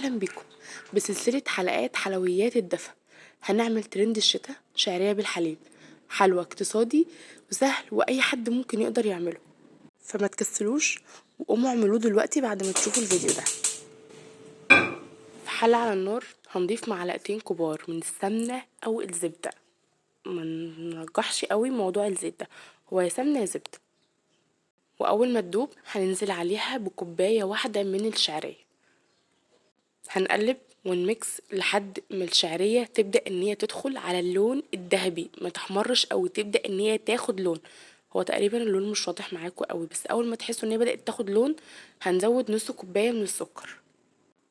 أهلا بكم بسلسلة حلقات حلويات الدفا. هنعمل ترند الشتاء شعرية بالحليب، حلوى اقتصادي وسهل وأي حد ممكن يقدر يعمله، فما تكسلوش وقوموا اعملوه دلوقتي بعد ما تشوفوا الفيديو ده. في حلة على النار هنضيف معلقتين كبار من السمنة أو الزبدة، ما نرجحش قوي موضوع الزيت ده، هو يا سمنة يا زبدة. وأول ما تدوب هننزل عليها بكوباية واحدة من الشعرية، هنقلب ونميكس لحد ما الشعرية تبدأ ان هي تدخل على اللون الذهبي، ما تحمرش او تبدأ ان هي تاخد لون. هو تقريبا اللون مش واضح معاكم قوي، بس اول ما تحسوا ان هي بدأت تاخد لون هنزود نص كوباية من السكر.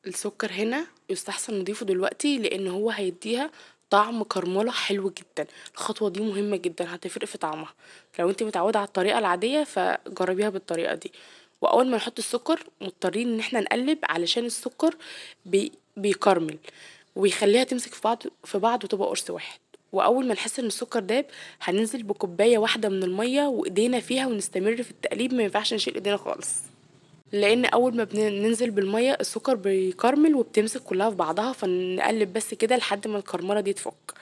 السكر هنا يستحسن نضيفه دلوقتي لان هو هيديها طعم كرملة حلو جدا. الخطوة دي مهمة جدا، هتفرق في طعمها. لو انت متعودة على الطريقة العادية فجربيها بالطريقة دي. واول ما نحط السكر مضطرين ان احنا نقلب علشان السكر بيكرمل ويخليها تمسك في بعض وتبقى قرص واحد. واول ما نحس ان السكر داب هننزل بكوبايه واحده من الميه وايدينا فيها ونستمر في التقليب، ما ينفعش نشيل ايدينا خالص، لان اول ما بننزل بالميه السكر بيكرمل وبتمسك كلها في بعضها، فنقلب بس كده لحد ما الكرمله دي تفك،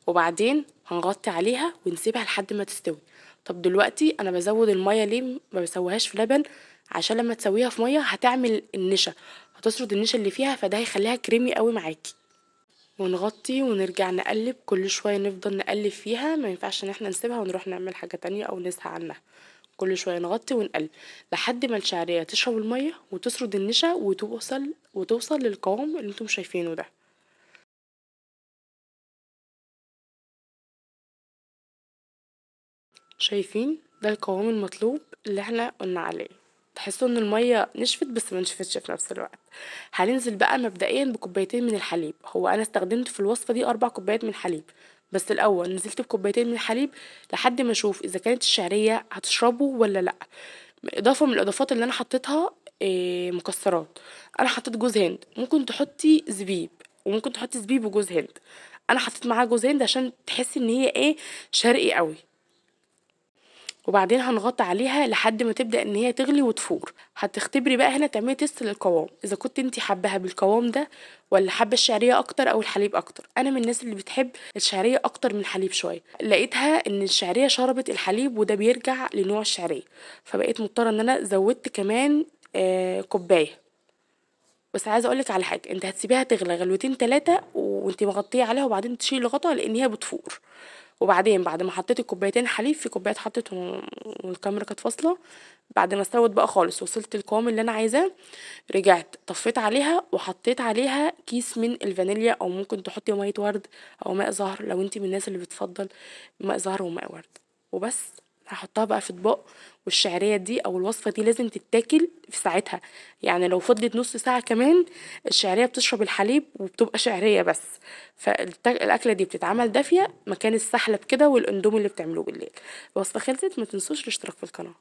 وبعدين هنغطي عليها ونسيبها لحد ما تستوي. طب دلوقتي انا بزود الميه ليه؟ ما بسويهاش في لبن عشان لما تسويها في ميه هتعمل النشا، هتسرد النشا اللي فيها، فده هيخليها كريمي قوي معاكي. ونغطي ونرجع نقلب كل شويه، نفضل نقلب فيها، ما ينفعش ان احنا نسيبها ونروح نعمل حاجه تانية او نسهى عنها. كل شويه نغطي ونقلب لحد ما الشعريه تشرب الميه وتسرد النشا وتوصل للقوام اللي انتم شايفينه ده. شايفين ده القوام المطلوب اللي احنا قلنا عليه. تحسوا ان الميه نشفت بس ما نشفتش في نفس الوقت. هننزل بقى مبدئيا بكوبايتين من الحليب، هو انا استخدمت في الوصفه دي 4 كوبايات من الحليب، بس الاول نزلت بكوبايتين من الحليب لحد ما اشوف اذا كانت الشعريه هتشربه ولا لا. اضافه من الاضافات اللي انا حطيتها مكسرات. انا حطيت جوز هند، ممكن تحطي زبيب، وممكن تحطي زبيب وجوز هند. انا حطيت معاه جوز هند عشان تحسي ان هي شرقي قوي. وبعدين هنغطي عليها لحد ما تبدأ ان هي تغلي وتفور. هتختبري بقى هنا تعملي تيست للقوام، اذا كنت انتي حباها بالقوام ده ولا حابه الشعريه اكتر او الحليب اكتر. انا من الناس اللي بتحب الشعريه اكتر من الحليب شويه، لقيتها ان الشعريه شربت الحليب وده بيرجع لنوع الشعريه، فبقيت مضطره ان انا زودت كمان كوبايه. بس عايزه اقولك على حاجه، انت هتسيبيها تغلى غلوتين 3 وانت مغطيه عليها، وبعدين تشيلي الغطا لان هي بتفور. وبعدين بعد ما حطيتي كوبايتين حليب، في كوبايات حطيتهم والكاميرا كانت فاصله، بعد ما استوت بقى خالص وصلت القوام اللي انا عايزاه، رجعت طفيت عليها وحطيت عليها كيس من الفانيليا، او ممكن تحطي ميه ورد او ماء زهر لو انت من الناس اللي بتفضل ماء زهر وماء ورد. وبس. هحطها بقى في اطباق، والشعريه دي او الوصفه دي لازم تتاكل في ساعتها، يعني لو فضلت نص ساعه كمان الشعريه بتشرب الحليب وبتبقى شعريه بس. فالاكله دي بتتعمل دافيه مكان السحلب كده والاندومي اللي بتعملوه بالليل. الوصفه خلصت، ما تنسوش الاشتراك في القناه.